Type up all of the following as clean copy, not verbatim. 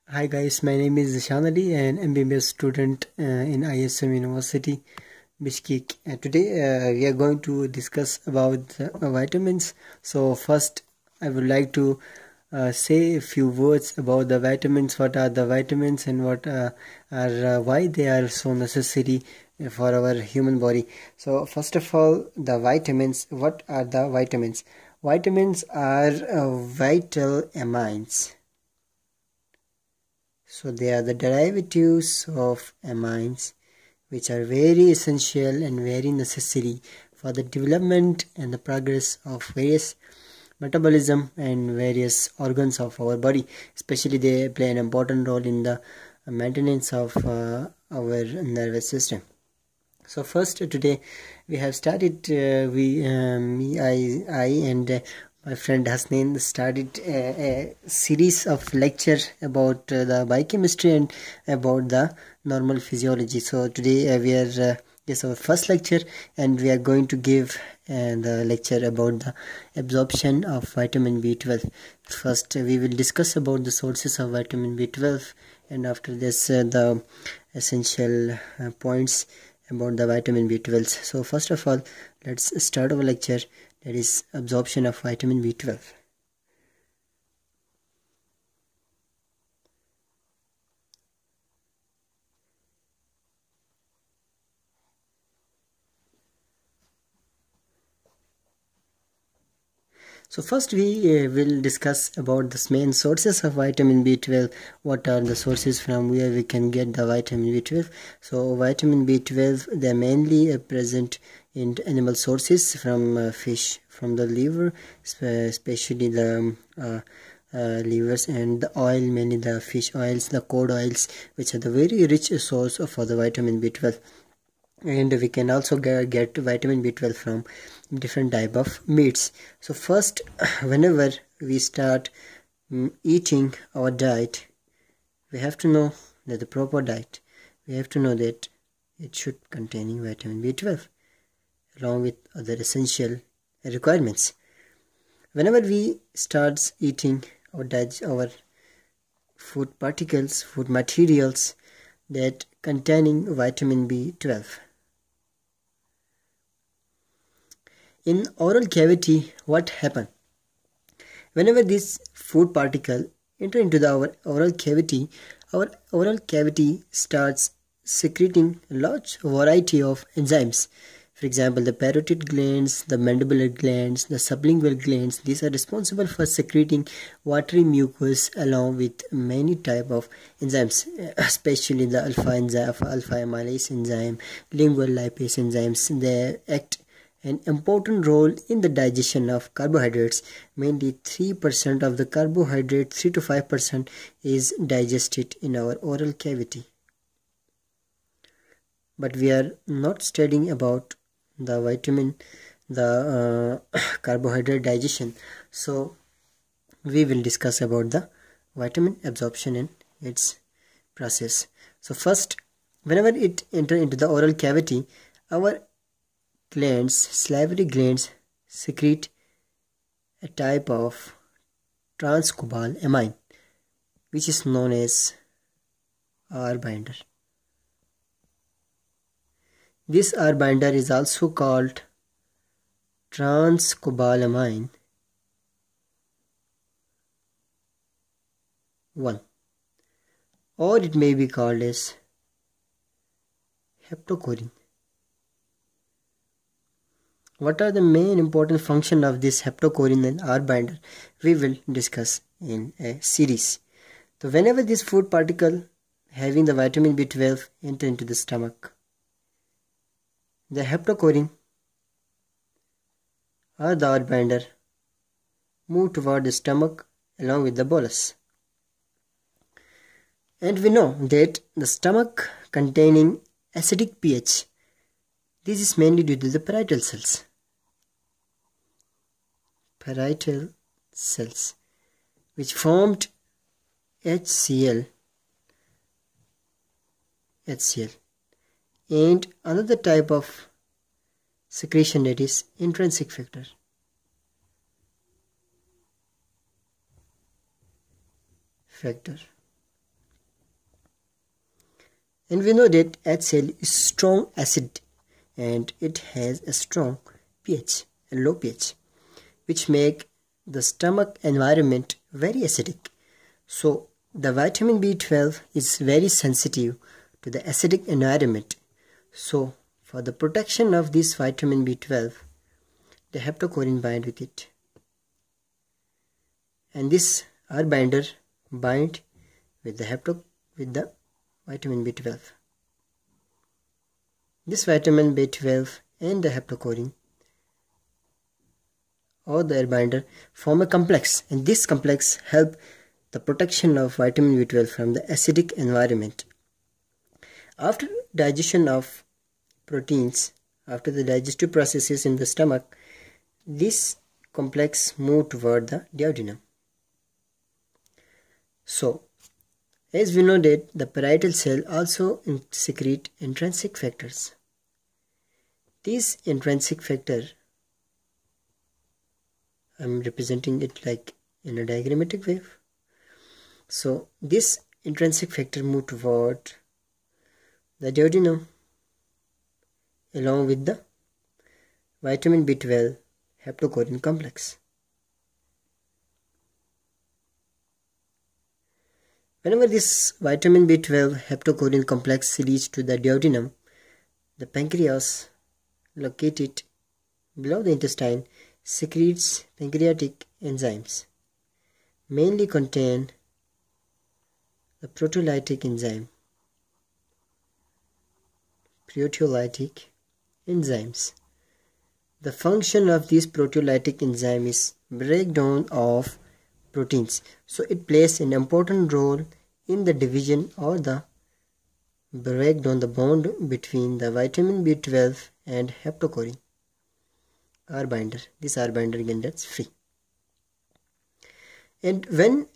Hi guys, my name is zeeshan and MBBS student in ISM University, Bishkek. Today we are going to discuss about vitamins. So first I would like to say a few words about the vitamins. What are the vitamins and what are why they are so necessary for our human body. So first of all, the vitamins. What are the vitamins? Vitamins are vital amines. So they are the derivatives of amines which are very essential and very necessary for the development and the progress of various metabolism and various organs of our body. Especially they play an important role in the maintenance of our nervous system. So first today we have started I and my friend Hasnain started a series of lecture about the biochemistry and about the normal physiology. So today we are this is our first lecture and we are going to give the lecture about the absorption of vitamin B12. First we will discuss about the sources of vitamin B12 and after this the essential points about the vitamin B12. So first of all, let's start our lecture, that is absorption of vitamin B12. So first we will discuss about the main sources of vitamin B12. What are the sources from where we can get the vitamin B12? So vitamin B12, they are mainly present in animal sources from fish, from the liver, especially the livers, and the oil, mainly the fish oils, the cod oils, which are the very rich source for the vitamin B12. And we can also get vitamin B12 from different type of meats. So first, whenever we start eating our diet, we have to know that the proper diet, we have to know that it should containing vitamin B12 along with other essential requirements. Whenever we start eating our diet, our food particles, food materials that containing vitamin B12, in oral cavity, what happens? Whenever this food particle enter into our oral cavity starts secreting a large variety of enzymes. For example, the parotid glands, the mandibular glands, the sublingual glands, these are responsible for secreting watery mucus along with many type of enzymes, especially the alpha amylase enzyme, lingual lipase enzymes. They act an important role in the digestion of carbohydrates. Mainly 3% of the carbohydrate, 3 to 5% is digested in our oral cavity. But we are not studying about the vitamin, the carbohydrate digestion. So we will discuss about the vitamin absorption and its process. So first, whenever it enter into the oral cavity, our salivary glands secrete a type of transcobal amine which is known as R binder. This R binder is also called transcobalamin 1, or it may be called as heptocorin. What are the main important function of this heptocorin and R binder? We will discuss in a series. So whenever this food particle having the vitamin B12 enter into the stomach, the heptocorin or the R binder move toward the stomach along with the bolus. And we know that the stomach containing acidic pH, this is mainly due to the parietal cells. Parietal cells which formed HCl and another type of secretion, that is intrinsic factor. And we know that HCl is strong acid and it has a strong pH, a low pH, which make the stomach environment very acidic. So the vitamin B12 is very sensitive to the acidic environment. So for the protection of this vitamin B12, the heptocorrin bind with it. And this R binder bind with the vitamin B12. This vitamin B12 and the heptocorrin or the R binder form a complex, and this complex help the protection of vitamin B12 from the acidic environment. After digestion of proteins, after the digestive processes in the stomach, this complex move toward the duodenum. So, as we know that the parietal cell also secrete intrinsic factors. These intrinsic factor, I am representing it like in a diagrammatic way. So this intrinsic factor move toward the duodenum along with the vitamin B12 heptocorrin complex. Whenever this vitamin B12 heptocorrin complex reaches to the duodenum, the pancreas located below the intestine secretes pancreatic enzymes, mainly contain the proteolytic enzymes. The function of this proteolytic enzyme is breakdown of proteins. So it plays an important role in the division or the breakdown, the bond between the vitamin B12 and heptocorrin R binder. This R binder again gets free. And when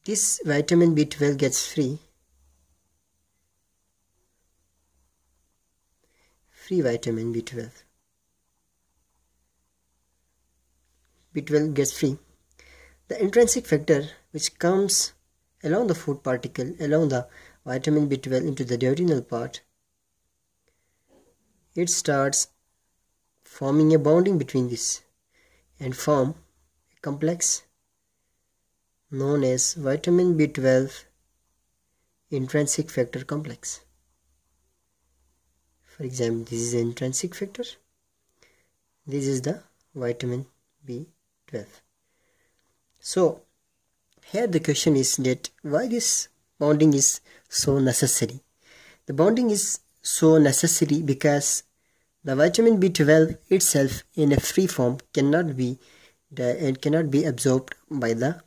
this vitamin B12 gets free vitamin B12 gets free, the intrinsic factor which comes along the food particle, along the vitamin B12 into the duodenal part, it starts forming a bonding between this and form a complex known as vitamin B12 intrinsic factor complex. For example, this is the intrinsic factor, this is the vitamin B12. So here the question is that why this bonding is so necessary. The bonding is so necessary because the vitamin B12 itself in a free form cannot be absorbed by the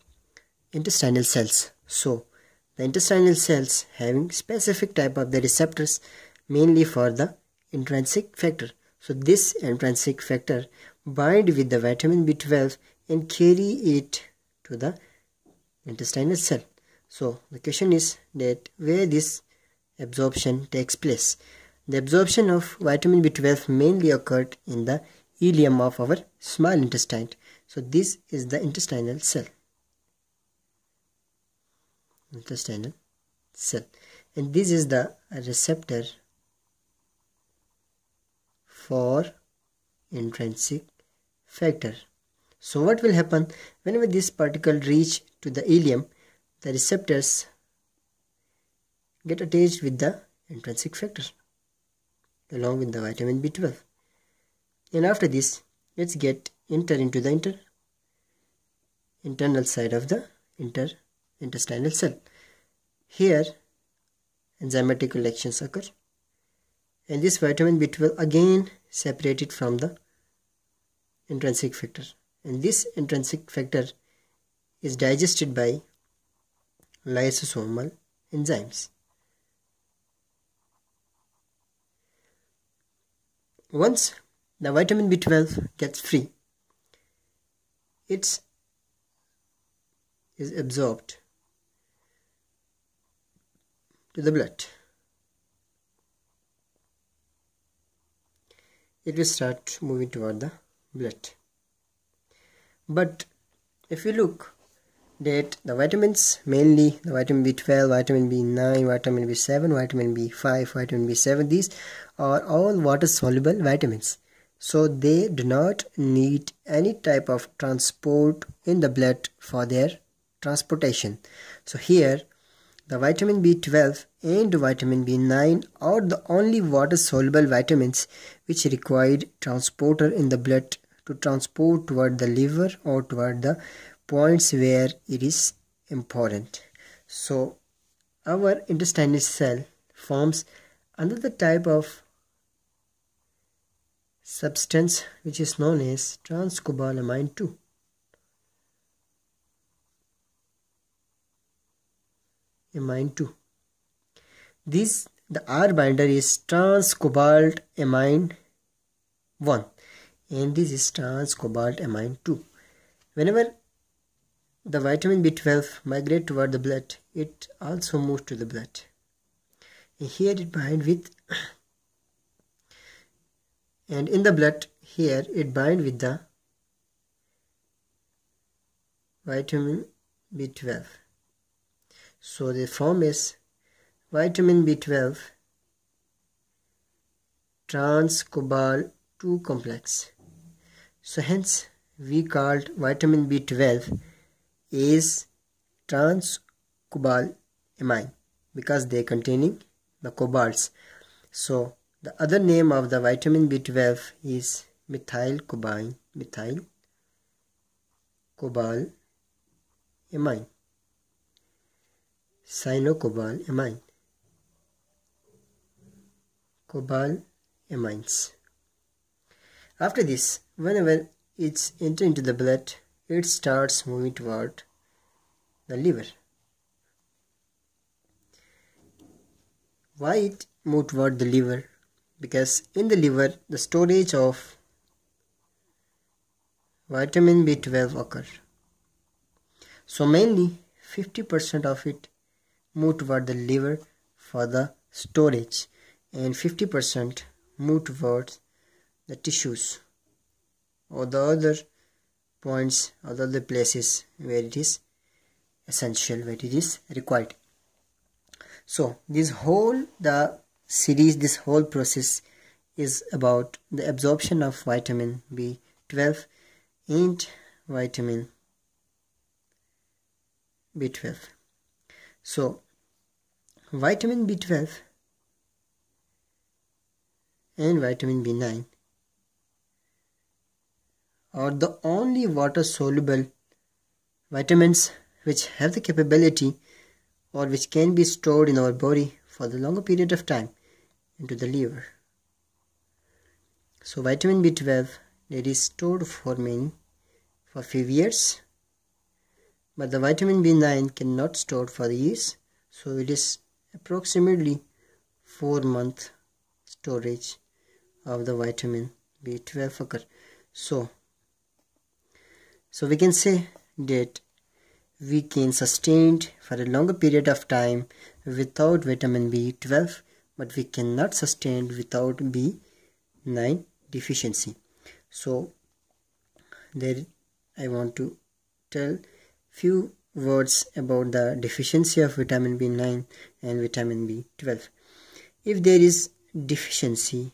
intestinal cells. So the intestinal cells having specific type of the receptors mainly for the intrinsic factor. So this intrinsic factor bind with the vitamin B12 and carry it to the intestinal cell. So the question is that where this absorption takes place. The absorption of vitamin B12 mainly occurred in the ileum of our small intestine. So this is the intestinal cell. And this is the receptor for intrinsic factor. So what will happen whenever this particle reach to the ileum, the receptors get attached with the intrinsic factor along with the vitamin B12, and after this let's get enter into the internal side of the intestinal cell. Here enzymatic reactions occur and this vitamin B12 again separated from the intrinsic factor, and this intrinsic factor is digested by lysosomal enzymes. Once the vitamin B12 gets free, it is absorbed to the blood. It will start moving toward the blood. But if you look, that the vitamins, mainly the vitamin B12, vitamin B9, vitamin B7, vitamin B5, vitamin B7, these are all water soluble vitamins. So they do not need any type of transport in the blood for their transportation. So here the vitamin B12 and vitamin B9 are the only water soluble vitamins which require transporter in the blood to transport toward the liver or toward the points where it is important. So our intestinal cell forms another type of substance which is known as transcobalamine 2. Amine 2. The R binder is transcobalamine 1 and this is transcobalamine 2. Whenever the vitamin B12 migrates toward the blood, it also moves to the blood. And here it binds with, and in the blood here it binds with the vitamin B12. So the form is vitamin B12 transcobal 2 complex. So hence we called vitamin B12 is transcobalamine because they containing the cobalts. So the other name of the vitamin B12 is methylcobalamine, cyanocobalamine, cobalamines. After this, whenever it's entering into the blood, it starts moving toward the liver. Why it moves toward the liver? Because in the liver, the storage of vitamin B12 occurs. So mainly 50% of it move toward the liver for the storage and 50% move towards the tissues or the other points or the other places where it is essential, where it is required. So this whole process is about the absorption of vitamin B12 and vitamin B12. So vitamin B12 and vitamin B9 are the only water soluble vitamins which have the capability or which can be stored in our body for the longer period of time into the liver. So vitamin B12 that is stored for few years, but the vitamin B9 cannot store for years, so it is approximately 4-month storage of the vitamin B12 occur. So we can say that we can sustain for a longer period of time without vitamin B12, but we cannot sustain without B9 deficiency. So there I want to tell few words about the deficiency of vitamin B9 and vitamin B12. If there is deficiency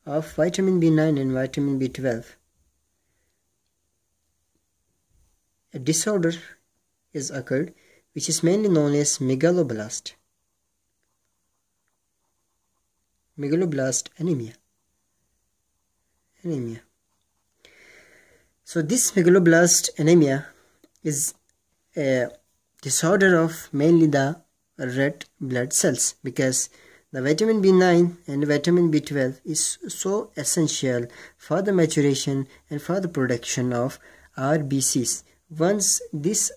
of vitamin B9 and vitamin B12, a disorder is occurred which is mainly known as megaloblast anemia. So this megaloblast anemia is a disorder of mainly the red blood cells, because the vitamin B9 and vitamin B12 is so essential for the maturation and for the production of RBCs. Once this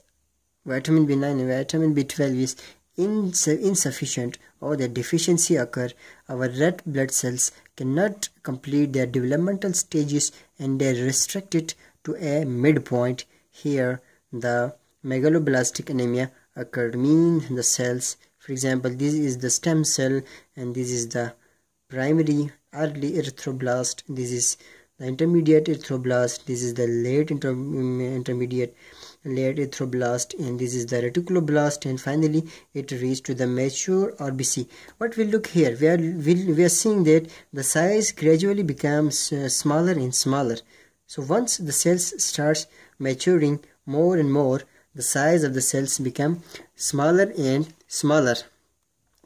vitamin B9 and vitamin B12 is insufficient or the deficiency occur, our red blood cells cannot complete their developmental stages and they are restricted to a midpoint. Here the megaloblastic anemia occurred, means the cells, for example, this is the stem cell and this is the primary early erythroblast, this is the intermediate erythroblast, this is the late intermediate, layered erythroblast, and this is the reticuloblast, and finally it reached to the mature RBC. What we look here, we are seeing that the size gradually becomes smaller and smaller. So once the cells starts maturing more and more, the size of the cells become smaller and smaller.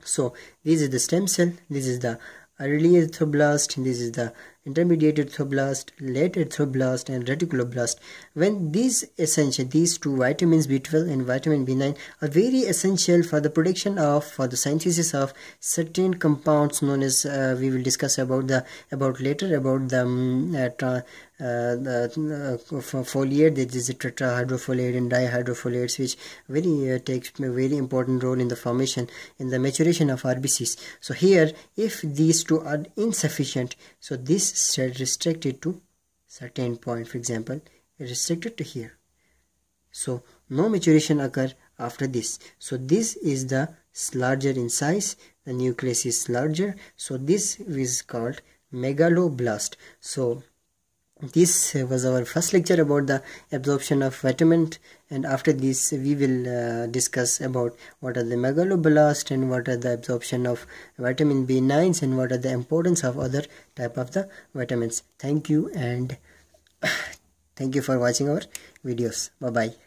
So this is the stem cell, this is the early erythroblast, this is the intermediate erythroblast, late erythroblast, and reticuloblast. When these two vitamins B12 and vitamin B9 are very essential for the production of, for the synthesis of certain compounds known as we will discuss about later about the foliate, that is a tetrahydrofolate and dihydrofolates, which takes a very important role in the formation, in the maturation of RBCs. So here, if these two are insufficient, so this is restricted to certain point. For example, restricted to here, so no maturation occur after this. So this is the larger in size, the nucleus is larger, so this is called megaloblast. So this was our first lecture about the absorption of vitamin, and after this we will discuss about what are the megaloblast and what are the absorption of vitamin B9s and what are the importance of other type of the vitamins. Thank you, and thank you for watching our videos. Bye bye.